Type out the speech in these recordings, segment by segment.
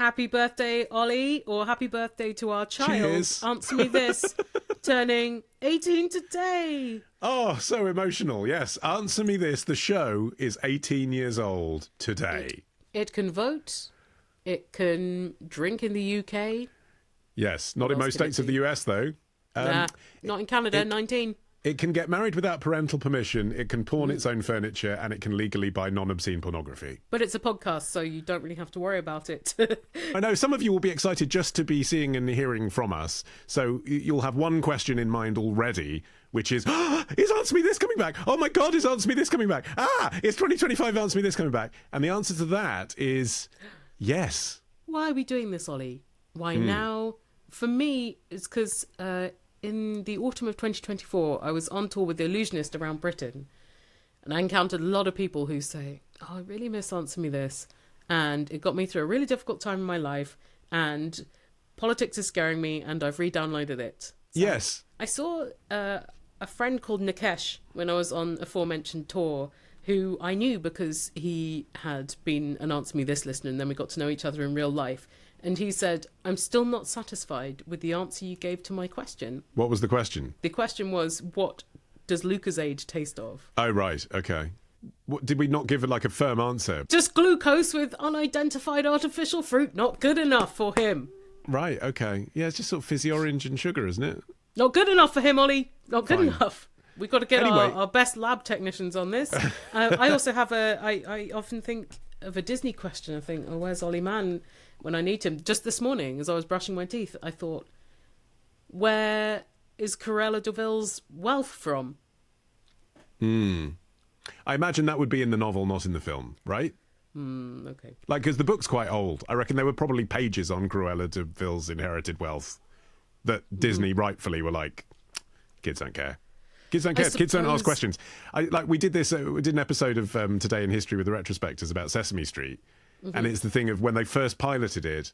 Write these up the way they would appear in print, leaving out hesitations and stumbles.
happy birthday, Ollie, or happy birthday to our child. Cheers. Answer me this, turning 18 today. Oh, so emotional. Yes. Answer me this. The show is 18 years old today. It can vote. It can drink in the UK. Yes. Not in most states of the US, though. Nah, not in Canada, 19. It can get married without parental permission, it can pawn its own furniture, and it can legally buy non-obscene pornography. But it's a podcast, so you don't really have to worry about it. I know some of you will be excited just to be seeing and hearing from us, so you'll have one question in mind already, which is, is Answer Me This coming back? Oh my God, is Answer Me This coming back? Is 2025 Answer Me This coming back? And the answer to that is yes. Why are we doing this, Ollie? Why now? For me, it's because... in the autumn of 2024, I was on tour with The Illusionist around Britain, and I encountered a lot of people who say, oh, I really miss Answer Me This, and it got me through a really difficult time in my life, and politics is scaring me, and I've re-downloaded it. So Yes. I saw a friend called Nikesh when I was on aforementioned tour, who I knew because he had been an Answer Me This listener, and then we got to know each other in real life. And he said, I'm still not satisfied with the answer you gave to my question. What was the question? The question was, what does Lucozade taste of? Oh, right. Okay. Did we not give it like a firm answer? Just glucose with unidentified artificial fruit. Not good enough for him. Right. Okay. Yeah, it's just sort of fizzy orange and sugar, isn't it? Not good enough for him, Ollie. Not good enough. We've got to get Anyway. our best lab technicians on this. I also have I often think of a Disney question. I think, oh, where's Ollie Mann when I need him? Just this morning, as I was brushing my teeth, I thought, where is Cruella de Vil's wealth from? I imagine that would be in the novel, not in the film, right? Okay. Like, because the book's quite old. I reckon there were probably pages on Cruella de Vil's inherited wealth that Disney rightfully were like, kids don't care. Kids don't care. Kids don't ask questions. We did this. We did an episode of Today in History with the retrospectors about Sesame Street, and it's the thing of when they first piloted it,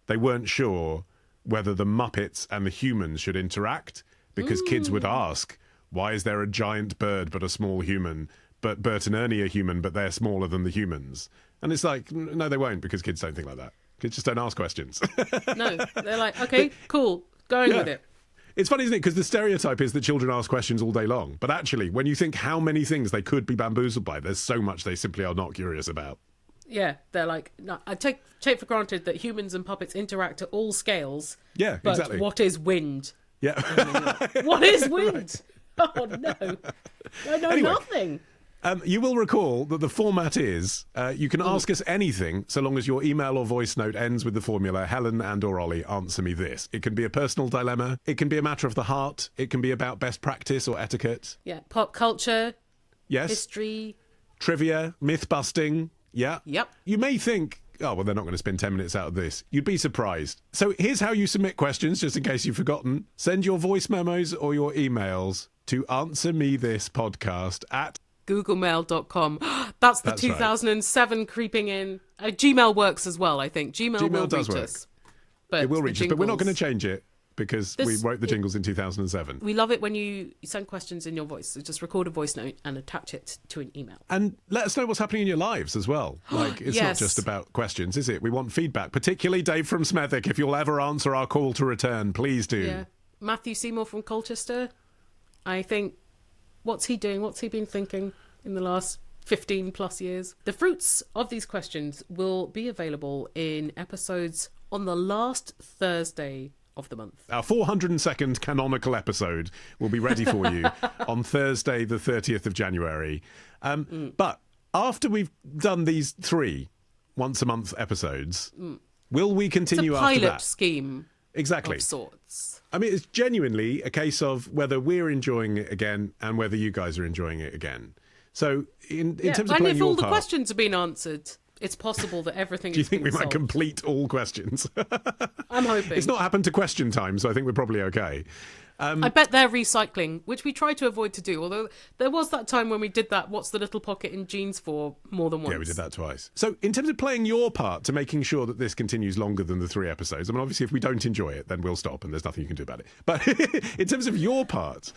they weren't sure whether the Muppets and the humans should interact because kids would ask, "Why is there a giant bird but a small human? But Bert and Ernie are human, but they're smaller than the humans." And it's like, no, they won't, because kids don't think like that. Kids just don't ask questions. No, they're like, okay, cool, going with it. It's funny, isn't it? Because the stereotype is that children ask questions all day long. But actually, when you think how many things they could be bamboozled by, there's so much they simply are not curious about. Yeah, they're like, no, I take for granted that humans and puppets interact at all scales. Yeah, but exactly. What is wind? Yeah. What is wind? Right. Oh, no. I know nothing. You will recall that the format is you can ask us anything so long as your email or voice note ends with the formula Helen and or Ollie answer me this. It can be a personal dilemma. It can be a matter of the heart. It can be about best practice or etiquette. Yeah, pop culture. Yes. History. Trivia, myth busting. Yeah. Yep. You may think, oh, well, they're not going to spend 10 minutes out of this. You'd be surprised. So here's how you submit questions, just in case you've forgotten. Send your voice memos or your emails to answermethispodcast at googlemail.com. That's the That's 2007 right. Creeping in. Gmail works as well, I think. Gmail will does reach work. us. But it will reach us, but we're not going to jingles- change it because we wrote the jingles in 2007. We love it when you send questions in your voice. So just record a voice note and attach it to an email. And let us know what's happening in your lives as well. Like, it's not Yes. just about questions, is it? We want feedback, particularly Dave from Smethwick. If you'll ever answer our call to return, please do. Yeah. Matthew Seymour from Colchester. I think, what's he doing? What's he been thinking in the last 15 plus years? The fruits of these questions will be available in episodes on the last Thursday of the month. Our 402nd canonical episode will be ready for you on Thursday, the 30th of January. But after we've done these 3 once-a-month episodes, will we continue it's a after pilot that? scheme Exactly. of sorts. I mean, it's genuinely a case of whether we're enjoying it again and whether you guys are enjoying it again. So in terms of and playing if your all the part, questions have been answered, it's possible that everything do you is think we being might solved. complete all questions? I'm hoping. It's not happened to question time, so I think we're probably okay. I bet they're recycling, which we try to avoid to do, although there was that time when we did that what's the little pocket in jeans for more than once. Yeah, we did that twice. So in terms of playing your part to making sure that this continues longer than the 3 episodes, I mean, obviously if we don't enjoy it, then we'll stop and there's nothing you can do about it. But in terms of your part,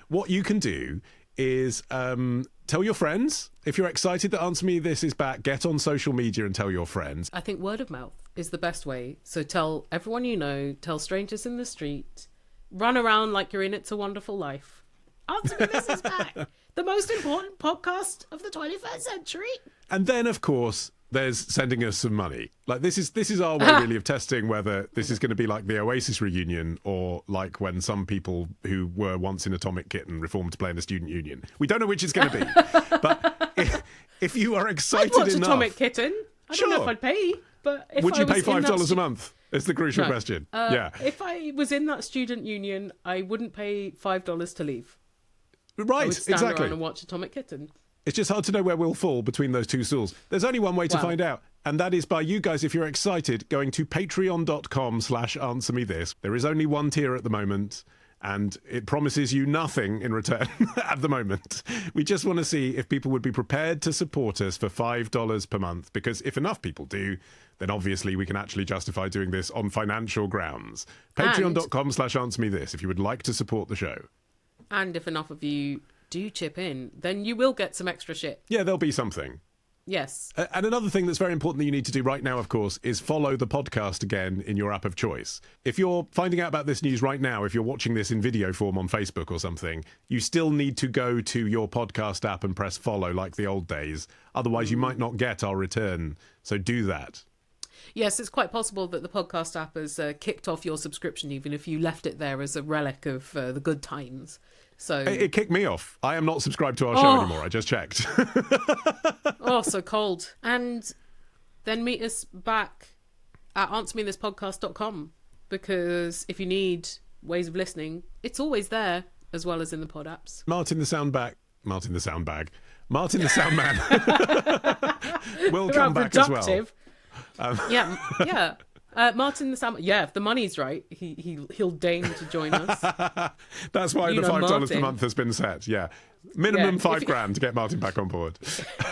what you can do is tell your friends. If you're excited that Answer Me This is back, get on social media and tell your friends. I think word of mouth. is the best way. So tell everyone you know, tell strangers in the street, run around like you're in It's a Wonderful Life. Answer Me This is back. The most important podcast of the 21st century. And then, of course, there's sending us some money. Like this is our way really of testing whether this is going to be like the Oasis reunion or like when some people who were once in Atomic Kitten reformed to play in the student union. We don't know which it's going to be. But if you are excited I'd watch enough, Atomic Kitten. I don't know if I'd pay, but if would I you was pay $5 a a month? Is the crucial question. Yeah. If I was in that student union, I wouldn't pay $5 to leave. Right, I would stand exactly. around and watch Atomic Kitten. It's just hard to know where we'll fall between those two stools. There's only one way to find out, and that is by you guys, if you're excited, going to patreon.com/answermethis. There is only one tier at the moment, and it promises you nothing in return at the moment. We just want to see if people would be prepared to support us for $5 per month, because if enough people do, then obviously we can actually justify doing this on financial grounds. Patreon.com/answermethis if you would like to support the show. And if enough of you do chip in, then you will get some extra shit. Yeah, there'll be something. Yes. And another thing that's very important that you need to do right now, of course, is follow the podcast again in your app of choice. If you're finding out about this news right now, if you're watching this in video form on Facebook or something, you still need to go to your podcast app and press follow like the old days. Otherwise, you might not get our return. So do that. Yes, it's quite possible that the podcast app has kicked off your subscription, even if you left it there as a relic of the good times. So it kicked me off. I am not subscribed to our show anymore. I just checked. Oh, so cold. And then meet us back at answermethispodcast.com, because if you need ways of listening, it's always there, as well as in the pod apps. Martin the Soundman will come back as well. Yeah. Martin the Salmon. Yeah, if the money's right, he'll deign to join us. That's why the $5 per month has been set. Yeah, minimum $5,000 to get Martin back on board.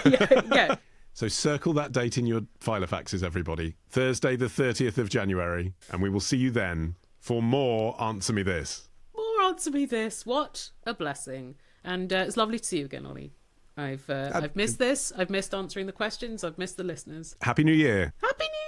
Yeah. So circle that date in your filofaxes, everybody. Thursday, the 30th of January, and we will see you then for more Answer Me This. More Answer Me This. What a blessing! And it's lovely to see you again, Ollie. I've missed this. I've missed answering the questions. I've missed the listeners. Happy New Year. Happy New